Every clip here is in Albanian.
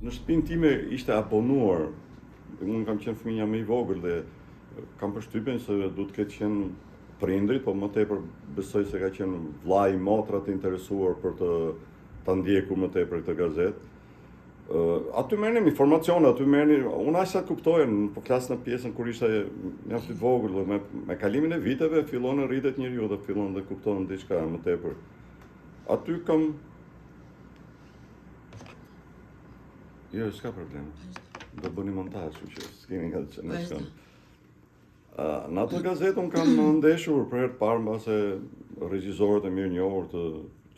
Në shtëpinë time ishte abonuar, unë kam qenë fëmija më i vogël dhe kam përshtypjen se du të ketë qenë prindrit, po më tepër besoj se ka qenë vllai, motra të interesuar për ta ndjekur më tepër këtë gazetë. Aty merrnim informacione, aty merrnim, unë aq sa kuptoja, po flas në pjesën kur ishte mjaft i vogël, dhe me kalimin e viteve fillon të rritet njeriu dhe fillon të kupton diçka më tepër. Aty kam Jo, s'ka problem. Do bëni montazh, kështu që s'keni nga të në shkon. Në atë gazetë unë kam ndeshur për herë të parë mbase regjisorët e mirënjohur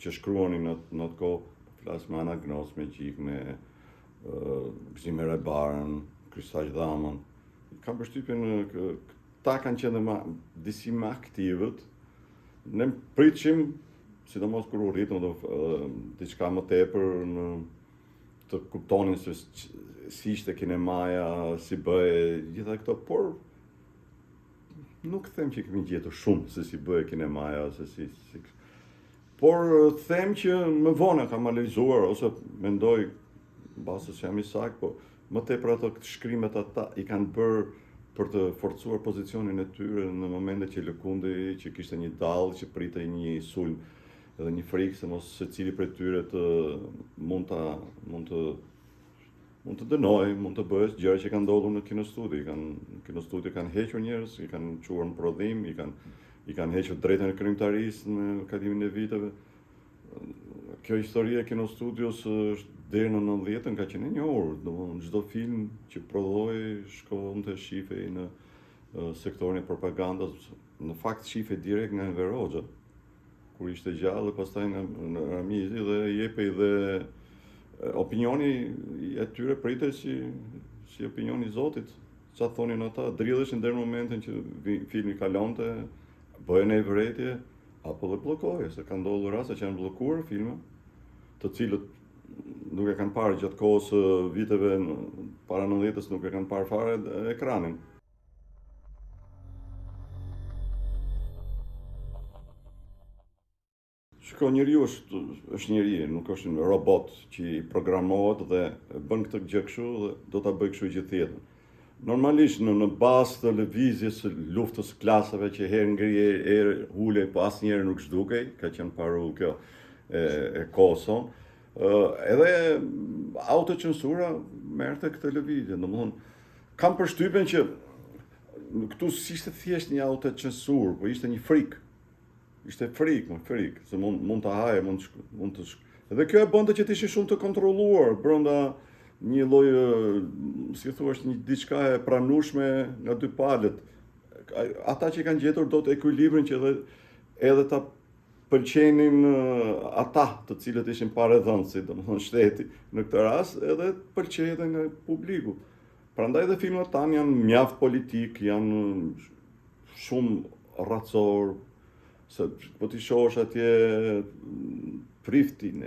që shkruanin në atë kohë, flas me Ana Gnos, me Gjik, me Gzimer e Barën, Kristaq Dhamën. Kam përshtypjen ta kanë qenë disi më aktivët. Ne pritshim, sidomos kur u rritëm diçka më tepër të kuptonin se si ishte kinemaja, si bëhe, gjitha këto, por nuk them që kemi gjetur shumë se si bëhe kinemaja, por them që më vonë kam analizuar, ose mendoj, basë që jam i saktë, po më tepër ato shkrimet ata i kanë bërë për të forcuar pozicionin e tyre në momente që lëkundi, që kishte një dallë, që pritej një sulm edhe një frikë se mos secili prej tyre mund të dënoj, mund të bëhet gjëra që kanë ndodhur në kinostudi. Në kinostudi kanë hequr njerëz, i kanë çuar në prodhim, i kanë hequr drejtën e krijimtarisë në kalimin e viteve. Kjo histori e kinostudios deri në 90-ën ka qenë e njohur, domethënë çdo film që prodhoi shkonte shifej në sektorin e propagandës, në fakt shifej direkt nga Enver Hoxha, kur ishte gjallë, pastaj nga Ramizi, dhe jepej dhe opinioni e tyre pritej si opinioni i Zotit. Çfarë thonin ata, dridheshin deri në momentin që filmi kalonte, bëhen e vërejtje, apo dhe bllokohej, se ka ndodhur raste që janë bllokuar filma, të cilët nuk e kanë parë gjatë kohës viteve para 90-s, nuk e kanë parë fare ekranin. Shko, njeriu është njeri, nuk është një robot që i programohet dhe bën këtë gjë kështu dhe do ta bëj kështu gjithë jetën. Normalisht në bazë të lëvizjes së luftës klasave që herë ngri herë ulej, po asnjëherë nuk zhdukej, ka qenë parull kjo e Kosovës. Edhe autocensura merrte këtë lëvizje, domethënë kam përshtypjen që këtu s'ishte thjesht një autocensurë, po ishte një frikë. Ishte frikë, se mund të haje, mund të Edhe kjo e bënte që të ishin shumë të kontrolluar brenda një lloj, si thua, një diçka e pranueshme nga dy palët. Ata që kanë gjetur dot ekuilibrin që edhe ta pëlqenin ata të cilët ishin paredhënësi, domethënë shteti në këtë rast, edhe pëlqej edhe nga publiku. Prandaj dhe filmat tanë janë mjaft politik, janë shumë rracor, se po t'i shohësh atje Priftin,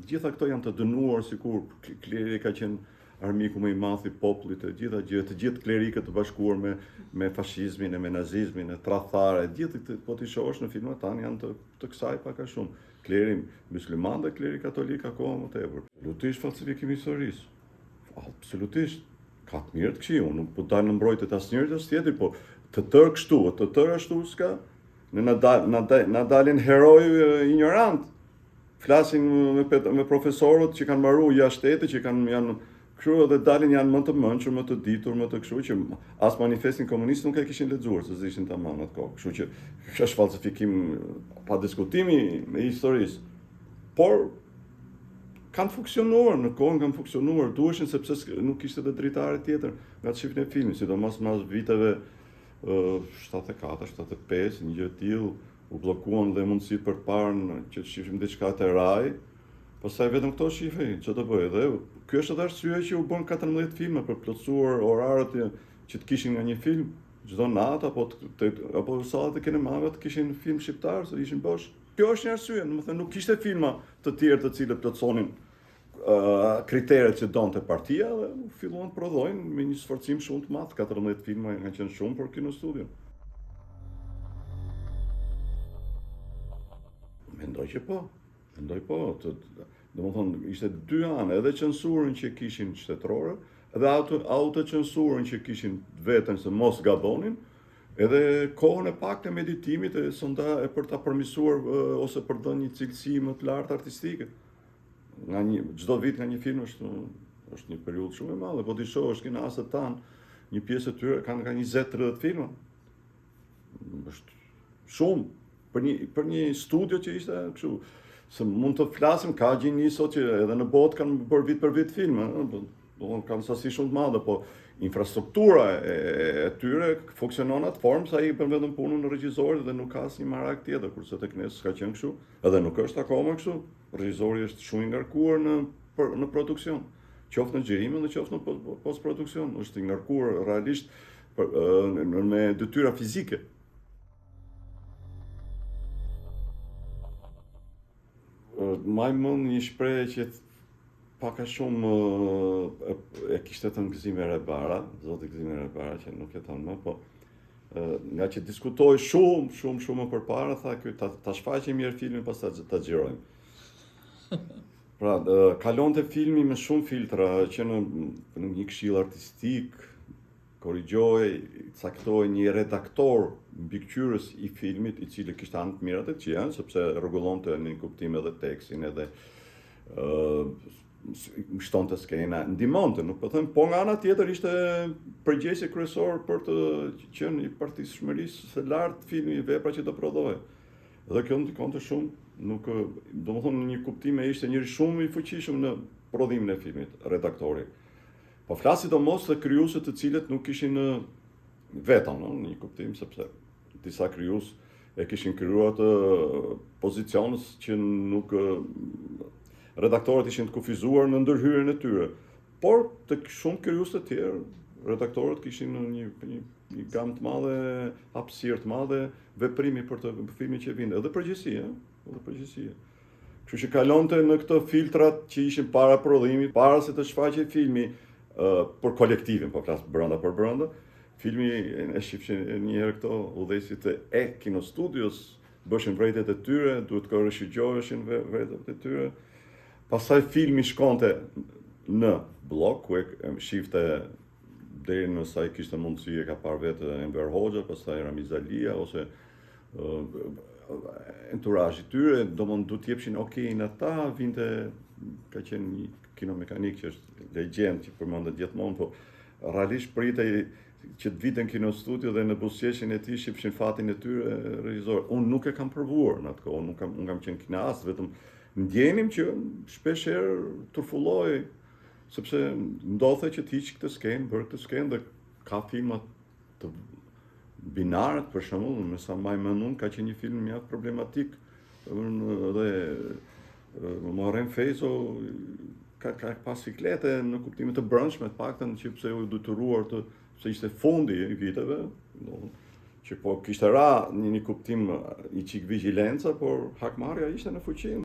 gjitha këto janë të dënuar sikur kleri ka qenë armiku më i madh i popullit, të gjithë klerikët të bashkuar me fashizmin e me nazizmin e tradhtare, gjithë po t'i shohësh në filmat tanë janë të kësaj pak a shumë. Kleri musliman dhe kleri katolik akoma më tepër. Absolutisht falsifikim i historisë. Absolutisht. Ka të mirë të këqij, unë nuk po dal në mbrojtje të asnjërit as tjetrit, po të tërë kështu, të tërë ashtu s'ka. Na dalin heroj ignorant. Flasin me profesorët që kanë marrë jashtë shtetit, që janë kështu edhe dalin janë më të mençur, më të ditur, më të kështu që as manifestin komunist nuk e kishin lexuar, se ishin tamam atë kohë. Kështu që kjo është falsifikim pa diskutimi me historisë. Por kanë funksionuar, në kohën kanë funksionuar, duheshin sepse nuk kishte edhe dritare tjetër nga të shifnin e filmin, sidomos mas viteve 74, 75, një gjë e tillë, u bllokuan dhe mundësitë për të parë që të shifim diçka të raj, pastaj vetëm këto shifej, ç'do të bëj. Dhe ky është edhe arsyeja që u bën 14 filma për plotësuar orarët që të kishin nga një film çdo natë, apo sallat e kinemave të kishin film shqiptar, se ishin bosh. Kjo është një arsye, domethënë nuk kishte filma të tjerë të cilët plotësonin kriteret që donte partia dhe filluan të prodhojnë me një sforcim shumë të madh. 14 filma kanë qenë shumë për kinostudion. Mendoj që po. Domethënë ishte dy anë, edhe censurën që kishin shtetërore, edhe autocensurën që kishin veten se mos gabonin, edhe kohën e pak të meditimit e për ta përmirësuar ose për dhënë një cilësi më të lartë artistike. Çdo vit nga një film është një periudhë shumë e madhe, po ti shohësh kinasët tanë, një pjesë e tyre kanë 20-30 filma. Është shumë për një studio që ishte kështu. Se mund të flasim, ka gjini sot që edhe në botë kanë bërë vit për vit filma, kanë sasi shumë të madhe, po infrastruktura e tyre funksionon atë formë sa i bën vetëm punën në regjisorit dhe nuk ka asnjë marak tjetër, kurse tek ne s'ka qenë kështu, edhe nuk është akoma kështu. Regjisori është shumë i ngarkuar në produksion, qoftë në xhirimin dhe qoftë në post-produksion, është i ngarkuar realisht me detyra fizike. Maj mund një shprehje që paka shumë e kishte thënë Gëzime Rebara, zoti Gëzime Rebara që nuk jeton më, po nga që diskutoi shumë më përpara, tha ky ta shfaqim mirë filmin pas ta xhirojmë. Pra, kalonte filmi me shumë filtra që në një këshill artistik, korrigjoi, caktoi një redaktor mbikëqyrës i filmit, i cili kishte anë të mira të këqija, sepse rregullonte në një kuptim edhe tekstin, edhe shtonte skena, ndihmonte, nuk po them, po nga ana tjetër ishte përgjegjësi kryesor për të qenë i partishmërisë së lartë filmi, vepra që do prodhohej. Dhe kjo ndikonte shumë, nuk, domethënë në një kuptim e ishte njëri shumë i fuqishëm në prodhimin e filmit, redaktori. Po flasit o mos të krijuesit të cilët nuk kishin veton, në një kuptim, sepse disa krijues e kishin krijuar të pozicionës që nuk redaktorët ishin të kufizuar në ndërhyrjen e tyre. Por tek shumë krijues të tjerë, redaktorët kishin një gamë të madhe, hapësirë të madhe, veprimi për të filmin që vinte, edhe përgjegjësia. Kështu që kalonte në këto filtrat që ishin para prodhimit, para se të shfaqej filmi, për kolektivin, po flas brenda për brenda. Filmi e shifshin një herë këto udhëheqësit e kinostudios, bëshin vërejtjet e tyre, duhet të rishigjoheshin vërejtjet e tyre. Pastaj filmi shkonte në blog, ku e shifte deri në sa i kishte mundësi, e ka parë vetë Enver Hoxha, pastaj Ramiz Alia, ose enturazhi i tyre, domon du t'jepshin okejin ata, vinte, ka qenë një kinomekanik që është legjend që përmendet gjithmonë, po realisht pritej që të viten kinostudio dhe në buzëqeshjen e tij shifshin fatin e tyre regjisor. Unë nuk e kam provuar në atë kohë, nuk kam qenë kinas, vetëm ndjenim që shpesh herë turfulloj, sepse ndodhte që të hiq këtë skenë, bërë këtë skenë dhe ka filma të binarët, për shembull, me sa mbaj mend unë, ka qenë një film mjaft problematik dhe Muharrem Feyzo ka pas siklete në kuptime të brendshme, të paktën që pse u detyruar se ishte fundi i viteve, që po kishte ra një kuptim i çik vigjilenca, por hakmarrja ishte në fuqi.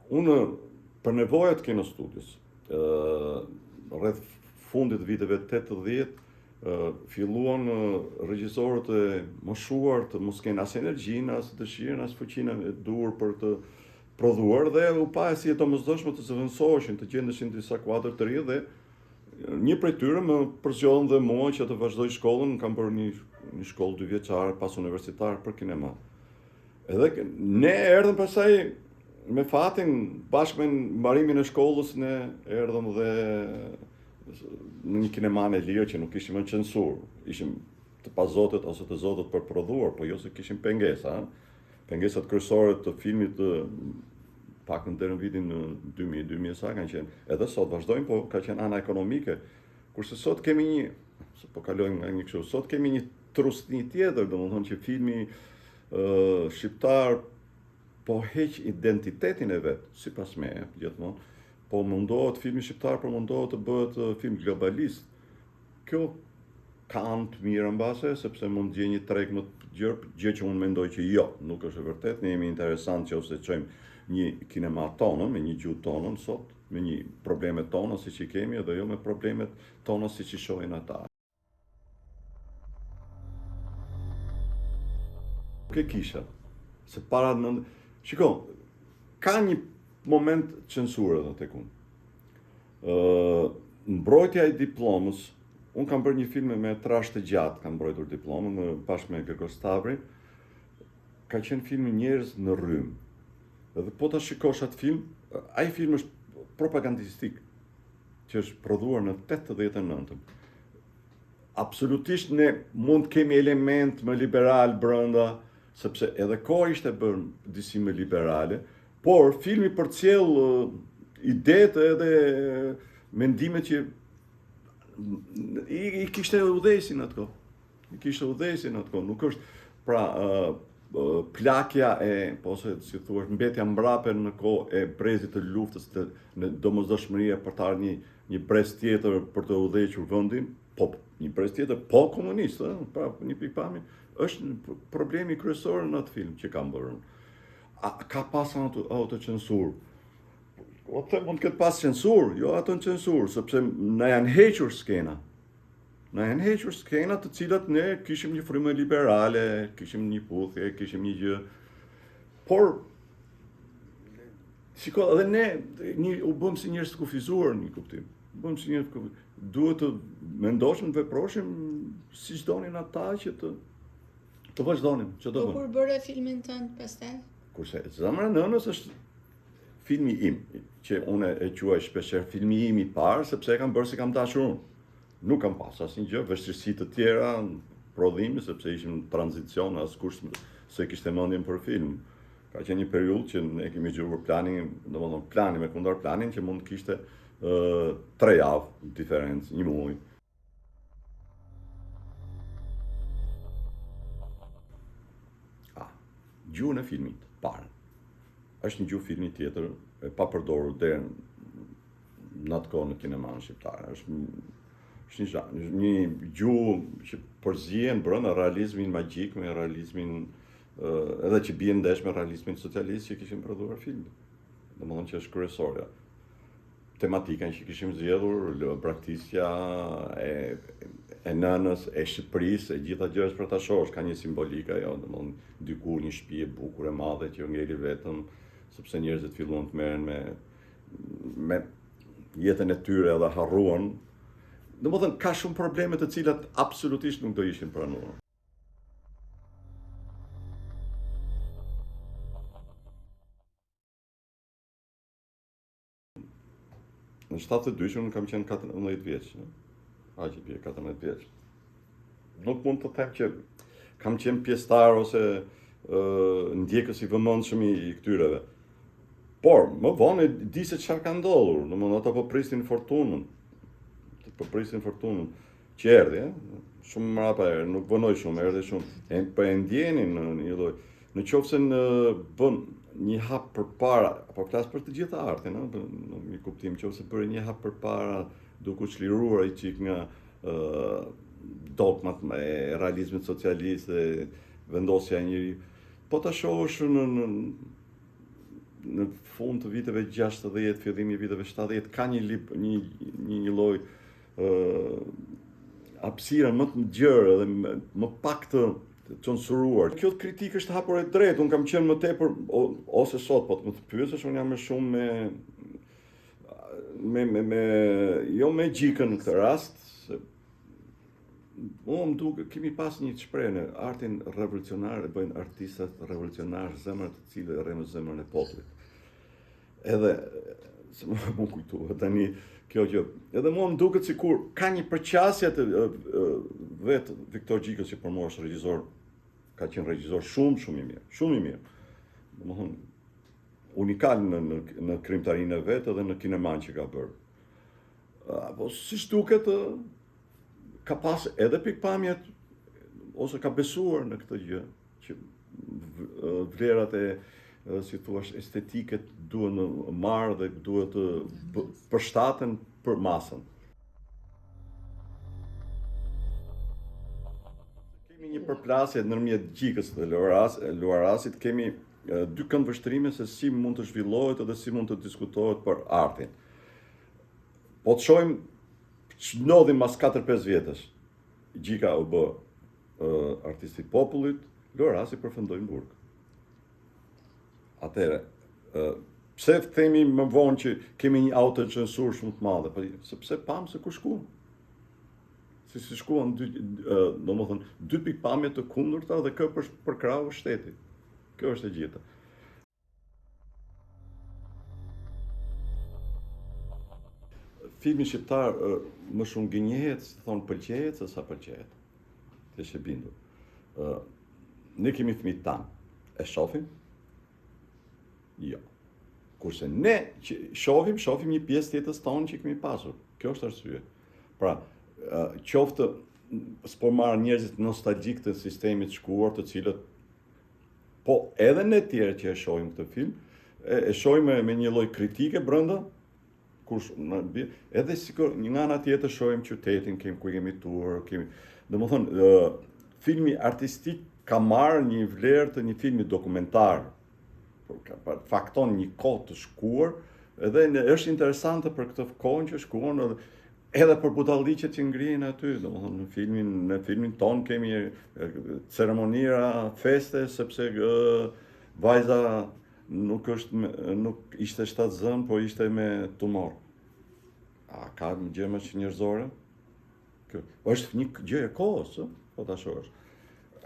Unë për nevojat kinostudios, rreth fundit të viteve 80, filluan regjisorët e moshuar të mos kenë as energjinë, as dëshirën, as fuqinë e duhur për të prodhuar, dhe u pa si e domosdoshme të zëvendësoheshin, të gjendeshin disa kuadër të ri, dhe një prej tyre më përzgjollën dhe mua që të vazhdoj shkollën, kam bërë një shkollë 2 vjeçare pas universitar për kinema. Edhe ne erdhëm pastaj me fatin, bashkë me mbarimin e shkollës, ne erdhëm dhe në një kineman e lirë që nuk ishim në censur, ishim të pazotët ose të zotët për prodhuar, po jo se kishim pengesa. Pengesat kryesore të filmit pak në deri në vitin 2000 sa kanë qenë. Edhe sot vazhdojnë, po ka qenë ana ekonomike. Kurse sot kemi po kalojmë nga një kështu, sot kemi një trusni tjetër, domethënë që filmi shqiptar po heq identitetin e vet, sipas meje, gjithmonë. Po mundohet filmi shqiptar, po mundohet të bëhet film globalist. Kjo ka anë të mirë mbase, sepse mund gjej një treg më të gjerë, gjë që unë mendoj që jo, nuk është e vërtet. Ne jemi interesant që ose çojmë një kinema tonën, me një gjuhë tonën sot, me një problemet tona siç i kemi, edhe jo me problemet tona siç i shohin ata. Nuk e kisha. Se para në... Shiko, ka një moment censure dhe tek unë. Mbrojtja e diplomës, unë kam bërë një film me trash të gjatë, kam mbrojtur diplomën, bashkë me Gregor Stavri, ka qenë film njerëz në rrymë. Dhe po ta shikosh atë film, ai film është propagandistik, që është prodhuar në 89-ën. Absolutisht ne mund të kemi element më liberal brenda, sepse edhe koha ishte bërë disi më liberale, por filmi përcjell idetë edhe mendimet që i kishte udhëheqin atë kohë. I kishte udhëheqin atë kohë, nuk është pra plakja e, ose si thua, mbetja mbrape në kohë e brezit të luftës, në domosdoshmëria për të ardhur një brez tjetër për të udhëhequr vendin, po një brez tjetër po komunist, pra një pikpamje, është problemi kryesor në atë film që kam bërë. Ka pas autocensurë. O të mund këtë pas censurë, jo autocensurë, sepse na janë hequr skena. Na janë hequr skena të cilat ne kishim një frymë liberale, kishim një puthje, kishim një gjë. Por, shiko, edhe ne u bëm si njerëz të kufizuar një kuptim. Bëm si njerëz të kufizuar. Duhet të mendoshim, të veproshim siç donin ata që të vazhdonim, që do bëjmë. Po kur bëre filmin tënd pastaj? Kurse Zemra e Nënës është filmi im, që unë e quaj shpesher filmi im i parë, sepse e kam bërë si kam dashur unë. Nuk kam pas asnjë gjë, vështirësi të tjera, prodhimi, sepse ishim në tranzicion, askush se kishte mendjen për film. Ka qenë një periudhë që ne kemi gjuar planin, domethënë planin me kundër planin që mund kishte 3 javë diferencë, 1 muaj. Gjuhën e filmit, parë. Është një gjuhë filmi tjetër, e pa përdorur deri në atë kohë në kineman shqiptar. Është një gjuhë që përzihen brenda realizmin magjik me realizmin edhe që bie ndesh me realizmin socialist që kishin prodhuar filmin. Domethënë që është kryesorja. Tematika që kishim zgjedhur, braktisja e nënës, e Shqipërisë, e gjitha gjë është për ta shohësh, ka një simbolika, jo, domethënë diku një shtëpi e bukur e madhe që ngeli vetëm sepse njerëzit filluan të merren me jetën e tyre edhe harruan. Domethënë ka shumë probleme të cilat absolutisht nuk do ishin pranuar. Në 72 unë kam qenë 14 vjeç, aq i bie 14 vjeç. Nuk mund të them që kam qenë pjesëtar ose ndjekës i vëmendshëm i këtyreve. Por, më vonë di se çfarë ka ndodhur, domethënë ata po prisnin fortunën. Po prisnin fortunën që erdhi, shumë mrapa erdhi, nuk vonoi shumë, erdhi shumë. Po e ndjenin në një lloj. Në qoftë se bën një hap përpara, apo flas për të gjitha artin, në një kuptim, nëse bëri një hap përpara duke u çliruar ai çik nga dogmat e realizmit socialist dhe vendosja e njëri. Po ta shohësh në fund të viteve 60, fillimi i viteve 70, ka një lloj hapësira më të gjerë dhe më pak të censuruar. Kjo kritikë është hapur e drejtë, unë kam qenë më tepër, ose sot, po të më të pyesësh, unë jam më shumë jo me gjikën në këtë rast, se unë më duke, kemi pas një shprehje në artin revolucionar, e bëjnë artistat revolucionar, zemrat të cilë e rremë zemrën e popullit. Edhe, se më kujtuar tani kjo gjë, edhe mua më duket sikur ka një përqasje të vetë Viktor Gjikës, që për mua është regjisor, ka qenë regjisor shumë i mirë, shumë i mirë. Domethënë unikal në krimtarinë e vet edhe në kineman që ka bërë. Po siç duket ka pas edhe pikpamjet ose ka besuar në këtë gjë që vlerat e si thua estetiket duhen marrë dhe duhet të përshtaten për masën. Kemi një përplasje ndërmjet Gjikës dhe Luarasit, kemi 2 këndvështrime se si mund të zhvillohet edhe si mund të diskutohet për artin. Po të shohim ç'ndodhi mas 4-5 vjetësh. Gjika u bë artisti i popullit, Luarasi përfundoi në burg. Atëre, pse themi më vonë që kemi një autocensurë shumë të madhe, sepse pam se ku shkuan. Si shkuan domethënë dy pikpamje të kundërta dhe kë për krahun shteti. Kjo është e gjitha. Filmi shqiptar më shumë gënjehet, si thonë pëlqejet, se sa pëlqejet. Të e bindur. Ne kemi fëmijët tanë. E shohim? Jo. Kurse ne që shohim një pjesë tjetës tonë që kemi pasur. Kjo është arsye. Pra, qoftë s'po marrë njerëzit nostalgjik të sistemit shkuar, të cilët po edhe ne tjerë që e shohim këtë film, e shohim me një lloj kritike brenda, edhe sikur një nga ana tjetër shohim qytetin, ku kemi tur, domethënë filmi artistik ka marrë një vlerë të një filmi dokumentar, fakton një kohë të shkuar, edhe është interesante për këtë kohën që shkuan, edhe për budalliqet që ngrihen aty, domethënë në filmin ton kemi ceremonira, feste, sepse vajza nuk ishte shtatzën, po ishte me tumor. A ka një gjë më njerëzore? Është një gjë e kohës, po ta shohësh.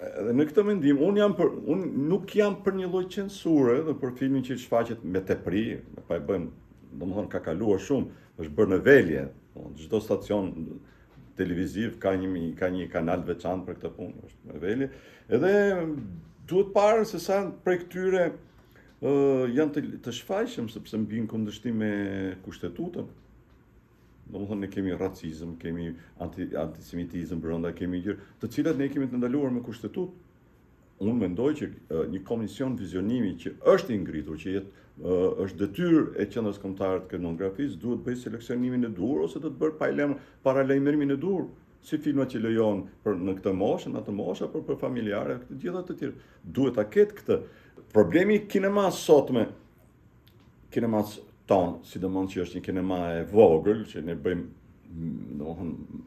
Dhe në këtë mendim, unë nuk jam për një lloj censure dhe për filmin që shfaqet me tepri, pa e bën, domethënë ka kaluar shumë, është bërë në velje. Çdo stacion televiziv ka një kanal veçantë për këtë punë, është në velje. Edhe duhet parë se sa prej këtyre janë të shfaqshëm, sepse mbijnë kundërshtim me kushtetutën. Domethënë ne kemi racizëm, kemi antisemitizëm brenda, kemi gjëra të cilat ne kemi të ndaluar me kushtetutë. Unë mendoj që një komision vizionimi që është i ngritur, që është detyrë e Qendrës Kombëtare të Kinografisë, duhet bëj seleksionimin e dur ose do të bërë paralajmërimin e dur, si filmat që lejon në këtë moshë, në atë moshë, apo për familjare, të gjitha të tjerë. Duhet ta ketë këtë. Problemi i kinemas sotme, kinemas tonë, sidomos që është një kinema e vogël, që ne bëjmë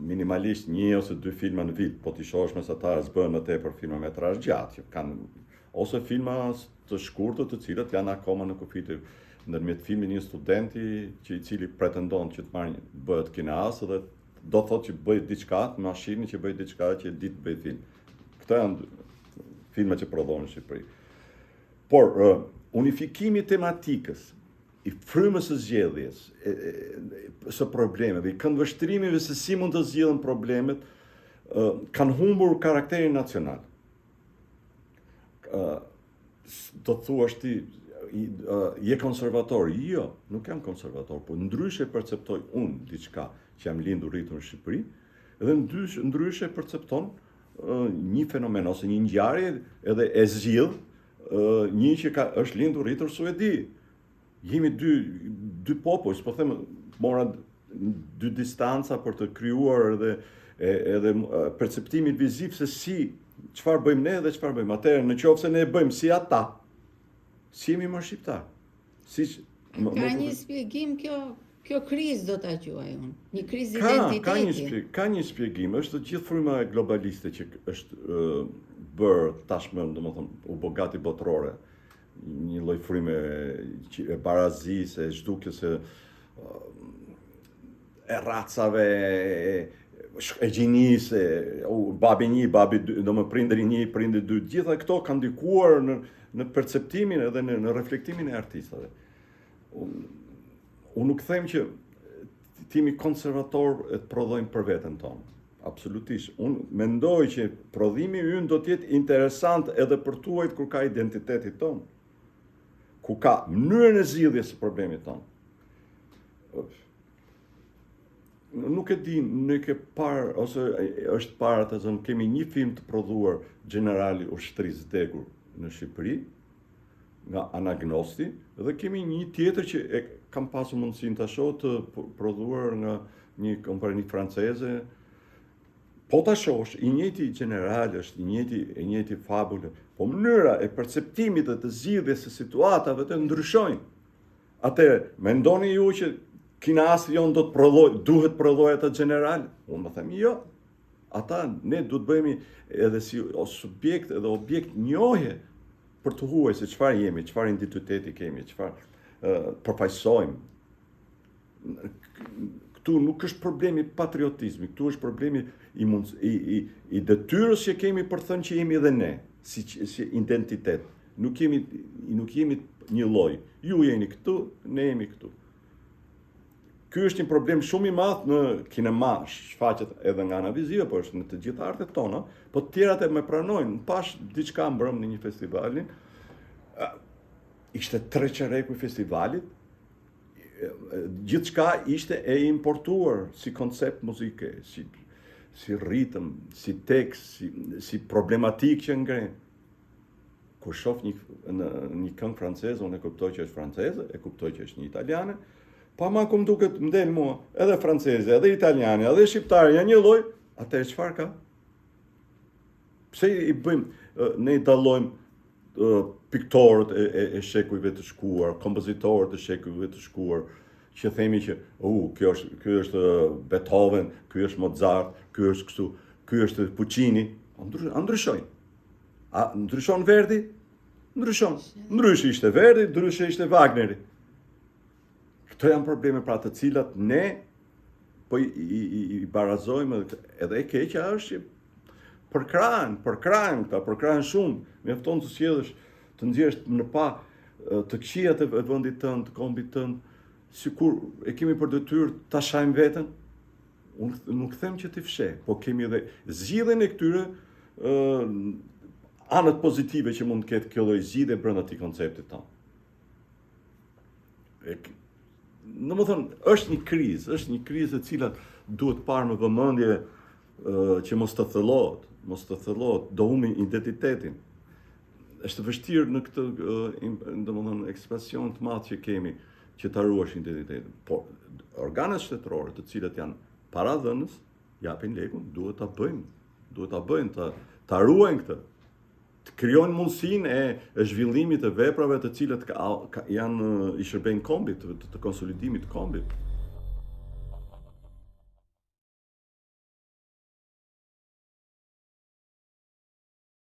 minimalisht 1 ose 2 filma në vit, po t'i shohësh mesatar s'bën më tepër filma metrazh gjatë, që kanë ose filma të shkurtër të cilat janë akoma në kufitë, ndërmjet filmin një studenti i cili pretendon që bëhet kineas dhe do thotë që bëj diçka me mashinë, që bëj diçka që ditë bëj film. Këto janë filma që prodhohen në Shqipëri. Por unifikimi i tematikës, i frymës së zgjedhjes, së problemeve, i këndvështrimeve se si mund të zgjidhen problemet, kanë humbur karakterin nacional. Do të thuash ti, je konservator? Jo, nuk jam konservator, po ndryshe perceptoj unë diçka që jam lindur rritur në Shqipëri, dhe ndryshe percepton një fenomen ose një ngjarje edhe e zgjidh një që është lindur rritur në Suedi. Jemi dy popull, po them, mora dy distanca për të krijuar edhe perceptimin viziv se çfarë bëjmë ne dhe çfarë bëjmë. Atëherë, në qoftë se ne e bëjmë si ata, si jemi më shqiptar. Ka një shpjegim kjo krizë, do ta quaj unë. Një krizë identiteti. Ka një shpjegim, është gjithë fryma globaliste që është bërë tashmë, domethënë, u bë gati botërore. Një lloj fryme e barazisë, e zhdukjes e racave, e gjinisë, babi 1, babi 2, domethënë prindëri 1, prindëri 2, gjitha këto kanë ndikuar në perceptimin edhe në reflektimin e artistave. Unë nuk them që timi konservator e të prodhojmë për veten tonë. Absolutisht. Unë mendoj që prodhimi ynë do të jetë interesant edhe për tuajt kur ka identitetit tonë, ku ka mënyrën e zgjidhjes së problemit tonë. Nuk e di, nuk e parë, ose është parë të zëmë, kemi një film të prodhuar Generali Ushtrisë Degur në Shqipëri, nga Anagnosti, dhe kemi një tjetër që e kam pasur mundësinë ta shoh të prodhuar nga një kompani franceze. Po ta shohësh, i njëjti general është, i njëjti fabulë, po mënyra e perceptimit dhe të zgjidhjes së situatave të ndryshojnë. Atëherë, mendoni ju që kinasi jon duhet prodhojë atë general? Unë më them jo. Ata ne duhet bëhemi edhe si subjekt edhe objekt njohje për të huaj se çfarë jemi, çfarë identiteti kemi, çfarë përfaqësojmë. Këtu nuk është problemi patriotizmi, këtu është problemi i detyrës që kemi për thënë që jemi edhe ne, si identitet. Nuk jemi një lloj. Ju jeni këtu, ne jemi këtu. Ky është një problem shumë i madh në kinema, shfaqet edhe nga ana vizive, por është në të gjitha artet tona, po të tjerat e më pranojnë. Pash diçka mbrëm në një festivalin, ishte 3 çerreku i festivalit, gjithçka ishte e importuar si koncept muzike, si ritëm, si tekst, si problematikë që ngren. Kur shoh një këngë franceze, unë e kuptoj që është franceze, e kuptoj që është një italiane, pa ma ku më duket mdel mua, edhe franceze, edhe italiane, edhe shqiptare, janë një lloj, atëherë çfarë ka? Pse i bëjmë, ne i dallojmë piktorët e shekujve të shkuar, kompozitorët e shekujve të shkuar, që themi që ky është Beethoven, ky është Mozart, ky është kështu, ky është Puccini, ndryshojnë. A ndryshon Verdi? Ndryshon. Ndryshe ishte Verdi, ndryshe ishte Wagneri. Këto janë probleme pra të cilat ne po i barazojmë, edhe e keqja është që përkrahen shumë. Mjafton të sjellësh, të nxjerrësh në pa të këqijat e vendit tënd, të kombit tënd, sikur e kemi për detyrë ta shajmë veten. Unë nuk them që ti fsheh, po kemi edhe zgjidhjen e këtyre anët pozitive që mund të ketë kjo lloj zgjidhje brenda këtij koncepti tonë. Domethënë, është një krizë e cila duhet parë me vëmendje që mos të thellohet, do humbi identitetin. Është vështirë në këtë domethënë ekspresion të madh që kemi që ta ruash identitetin. Por organet shtetërore, të cilat janë paradhënës, japin lekun, duhet ta bëjnë, ta ruajnë këtë. Të krijojnë mundësinë e zhvillimit të veprave të cilat janë i shërbejnë kombit, të konsolidimit të kombit.